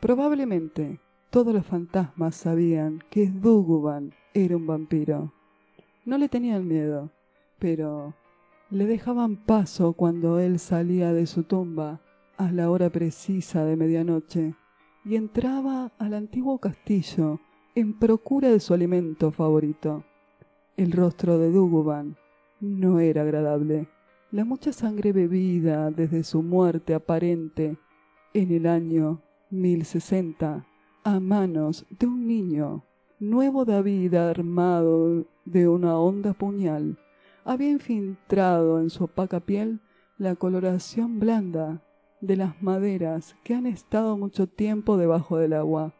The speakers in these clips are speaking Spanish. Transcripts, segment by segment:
Probablemente todos los fantasmas sabían que Duggan era un vampiro. No le tenían miedo, pero le dejaban paso cuando él salía de su tumba a la hora precisa de medianoche y entraba al antiguo castillo en procura de su alimento favorito. El rostro de Duggan no era agradable. La mucha sangre bebida desde su muerte aparente en el año 1060 a manos de un niño nuevo David armado de una honda puñal había infiltrado en su opaca piel la coloración blanda de las maderas que han estado mucho tiempo debajo del agua.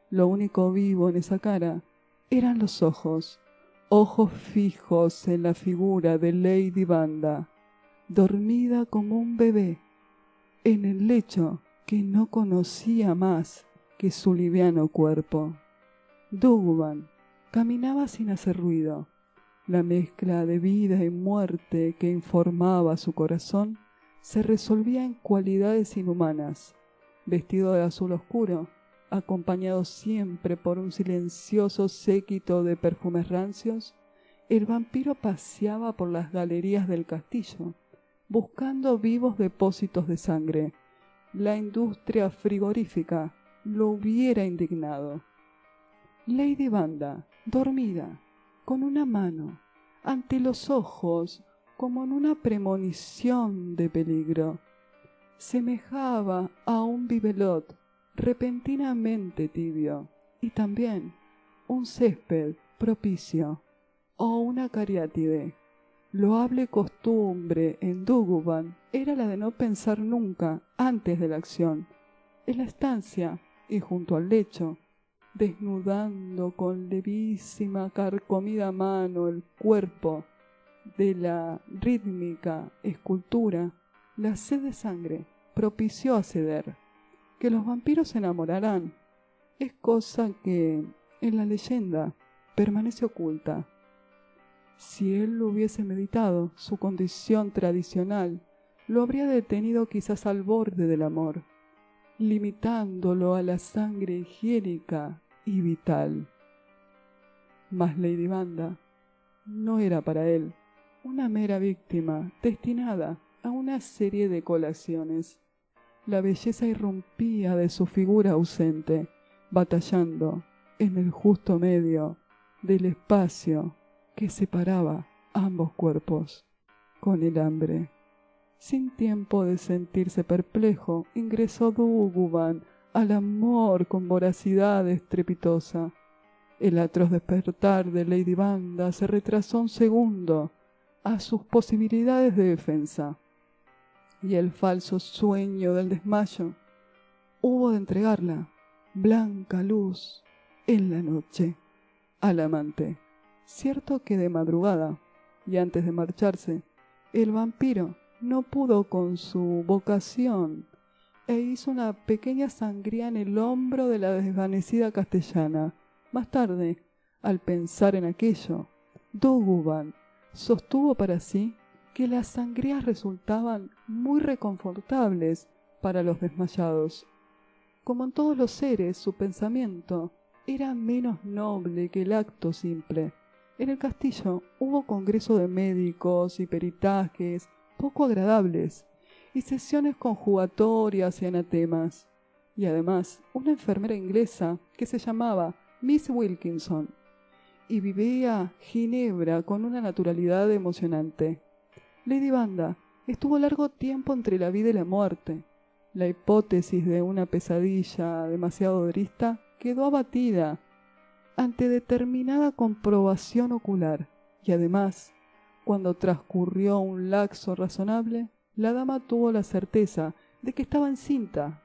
Lo único vivo en esa cara eran los ojos fijos en la figura de Lady Wanda, dormida como un bebé, en el lecho que no conocía más que su liviano cuerpo. Duggan caminaba sin hacer ruido. La mezcla de vida y muerte que informaba su corazón se resolvía en cualidades inhumanas. Vestido de azul oscuro, acompañado siempre por un silencioso séquito de perfumes rancios, el vampiro paseaba por las galerías del castillo, buscando vivos depósitos de sangre. La industria frigorífica lo hubiera indignado. Lady Wanda, dormida, con una mano ante los ojos como en una premonición de peligro, semejaba a un bibelot repentinamente tibio y también un césped propicio o una cariátide. Loable costumbre en Duggan era la de no pensar nunca antes de la acción. En la estancia y junto al lecho, desnudando con levísima carcomida mano el cuerpo de la rítmica escultura, la sed de sangre propició a ceder. Que los vampiros se enamorarán es cosa que en la leyenda permanece oculta. Si él lo hubiese meditado, su condición tradicional lo habría detenido quizás al borde del amor, limitándolo a la sangre higiénica y vital. Mas Lady Wanda no era para él una mera víctima destinada a una serie de colaciones. La belleza irrumpía de su figura ausente, batallando en el justo medio del espacio que separaba ambos cuerpos. Con el hambre, sin tiempo de sentirse perplejo, ingresó Duggan al amor con voracidad estrepitosa. El atroz despertar de Lady Wanda se retrasó un segundo a sus posibilidades de defensa, y el falso sueño del desmayo hubo de entregarla, blanca luz, en la noche, al amante. Cierto que de madrugada, y antes de marcharse, el vampiro no pudo con su vocación e hizo una pequeña sangría en el hombro de la desvanecida castellana. Más tarde, al pensar en aquello, Duggan sostuvo para sí que las sangrías resultaban muy reconfortables para los desmayados. Como en todos los seres, su pensamiento era menos noble que el acto simple. En el castillo hubo congreso de médicos y peritajes poco agradables, y sesiones conjugatorias y anatemas, y además una enfermera inglesa que se llamaba Miss Wilkinson, y vivía Ginebra con una naturalidad emocionante. Lady Wanda estuvo largo tiempo entre la vida y la muerte. La hipótesis de una pesadilla demasiado triste quedó abatida ante determinada comprobación ocular, y además, cuando transcurrió un lapso razonable, la dama tuvo la certeza de que estaba encinta.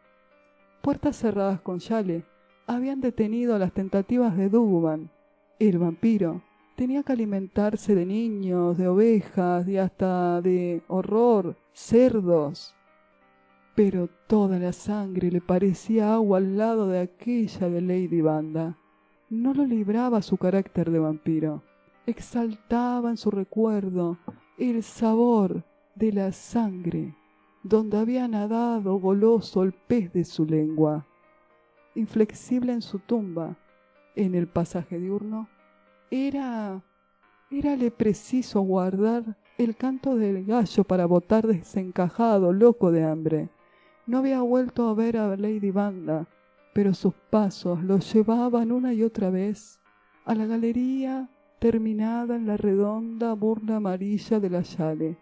Puertas cerradas con llave habían detenido las tentativas de Duggan. El vampiro tenía que alimentarse de niños, de ovejas y hasta de horror, cerdos. Pero toda la sangre le parecía agua al lado de aquella de Lady Wanda. No lo libraba su carácter de vampiro. Exaltaba en su recuerdo el sabor de la sangre donde había nadado goloso el pez de su lengua. inflexible en su tumba, en el pasaje diurno, érale preciso guardar el canto del gallo para botar desencajado, loco de hambre. No había vuelto a ver a Lady Wanda, pero sus pasos lo llevaban una y otra vez a la galería terminada en la redonda burla amarilla de la Yale.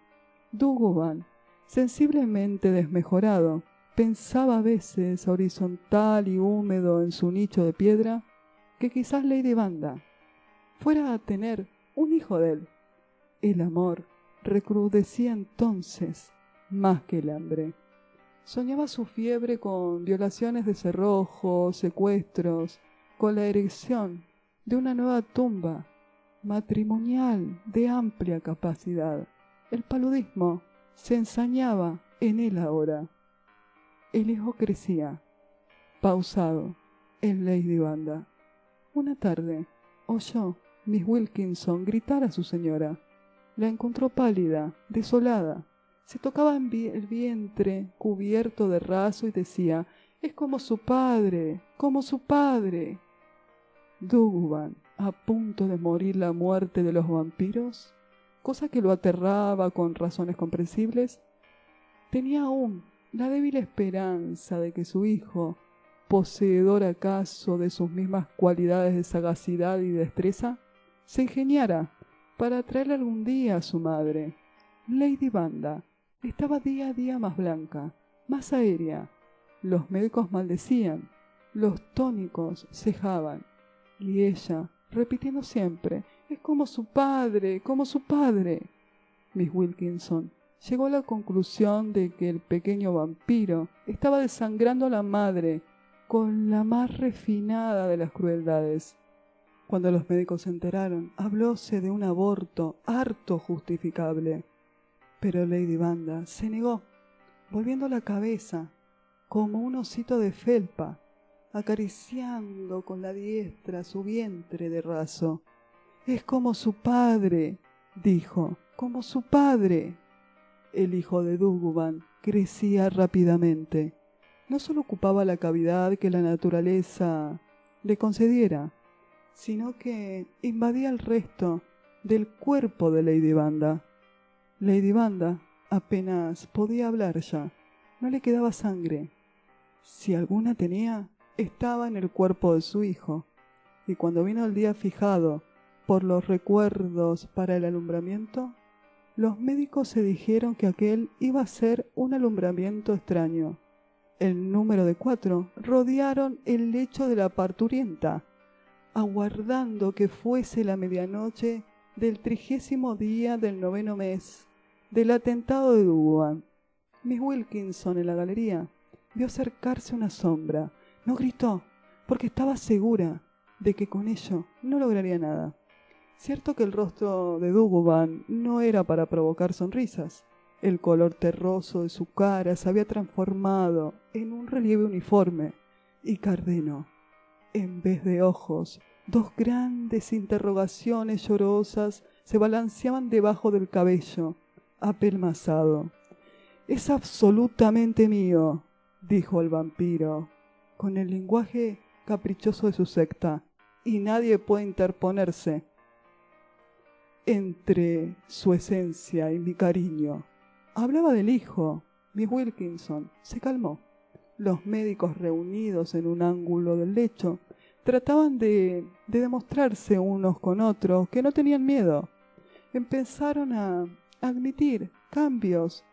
Duggan, sensiblemente desmejorado, pensaba a veces, horizontal y húmedo en su nicho de piedra, que quizás Lady Wanda fuera a tener un hijo de él. El amor recrudecía entonces más que el hambre. Soñaba su fiebre con violaciones de cerrojos, secuestros, con la erección de una nueva tumba matrimonial de amplia capacidad. El paludismo se ensañaba en él ahora. El hijo crecía, pausado, en Lady Wanda. Una tarde oyó Miss Wilkinson gritar a su señora. La encontró pálida, desolada. Se tocaba el vientre cubierto de raso y decía: «Es como su padre, como su padre». Duggan, a punto de morir la muerte de los vampiros, cosa que lo aterraba con razones comprensibles, tenía aún la débil esperanza de que su hijo, poseedor acaso de sus mismas cualidades de sagacidad y destreza, se ingeniara para traerle algún día a su madre. Lady Wanda estaba día a día más blanca, más aérea. Los médicos maldecían, los tónicos cejaban, y ella, repitiendo siempre: «Es como su padre, como su padre». Miss Wilkinson llegó a la conclusión de que el pequeño vampiro estaba desangrando a la madre con la más refinada de las crueldades. Cuando los médicos se enteraron, hablóse de un aborto harto justificable. Pero Lady Wanda se negó, volviendo la cabeza como un osito de felpa, acariciando con la diestra su vientre de raso. «Es como su padre», dijo, «como su padre». El hijo de Duggan crecía rápidamente. No solo ocupaba la cavidad que la naturaleza le concediera, sino que invadía el resto del cuerpo de Lady Wanda. Lady Wanda apenas podía hablar ya, no le quedaba sangre. Si alguna tenía, estaba en el cuerpo de su hijo, y cuando vino el día fijado por los recuerdos para el alumbramiento, los médicos se dijeron que aquel iba a ser un alumbramiento extraño. El número de 4 rodearon el lecho de la parturienta, aguardando que fuese la medianoche del 30º día del 9º mes del atentado de Duggan. Miss Wilkinson, en la galería, vio acercarse una sombra. No gritó, porque estaba segura de que con ello no lograría nada. Cierto que el rostro de Duggan no era para provocar sonrisas. El color terroso de su cara se había transformado en un relieve uniforme, y Cardeno, en vez de ojos, 2 grandes interrogaciones llorosas se balanceaban debajo del cabello apelmazado. «Es absolutamente mío», dijo el vampiro, con el lenguaje caprichoso de su secta, «y nadie puede interponerse entre su esencia y mi cariño». Hablaba del hijo. Miss Wilkinson se calmó. Los médicos, reunidos en un ángulo del lecho, trataban de demostrarse unos con otros que no tenían miedo. Empezaron a admitir cambios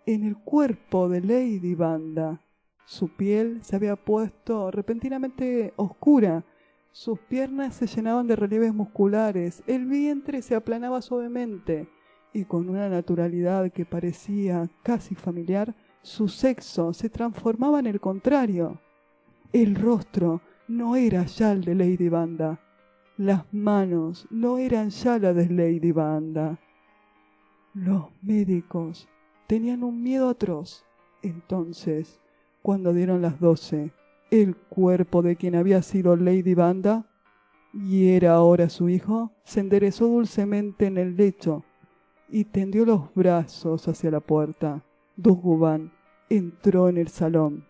en el cuerpo de Lady Wanda. Su piel se había puesto repentinamente oscura, sus piernas se llenaban de relieves musculares, el vientre se aplanaba suavemente, y con una naturalidad que parecía casi familiar, su sexo se transformaba en el contrario. El rostro no era ya el de Lady Wanda. Las manos no eran ya las de Lady Wanda. Los médicos tenían un miedo atroz. Entonces, cuando dieron las 12, el cuerpo de quien había sido Lady Wanda, y era ahora su hijo, se enderezó dulcemente en el lecho y tendió los brazos hacia la puerta. Duggan entró en el salón.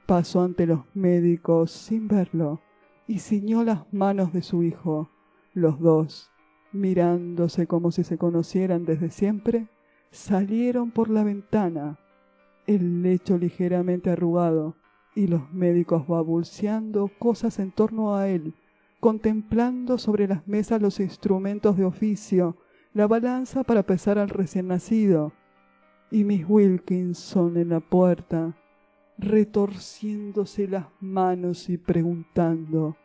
pasó ante los médicos sin verlo y ciñó las manos de su hijo. Los dos, mirándose como si se conocieran desde siempre, salieron por la ventana, el lecho ligeramente arrugado y los médicos balbuceando cosas en torno a él, contemplando sobre las mesas los instrumentos de oficio, la balanza para pesar al recién nacido, y Miss Wilkinson en la puerta, retorciéndose las manos y preguntando.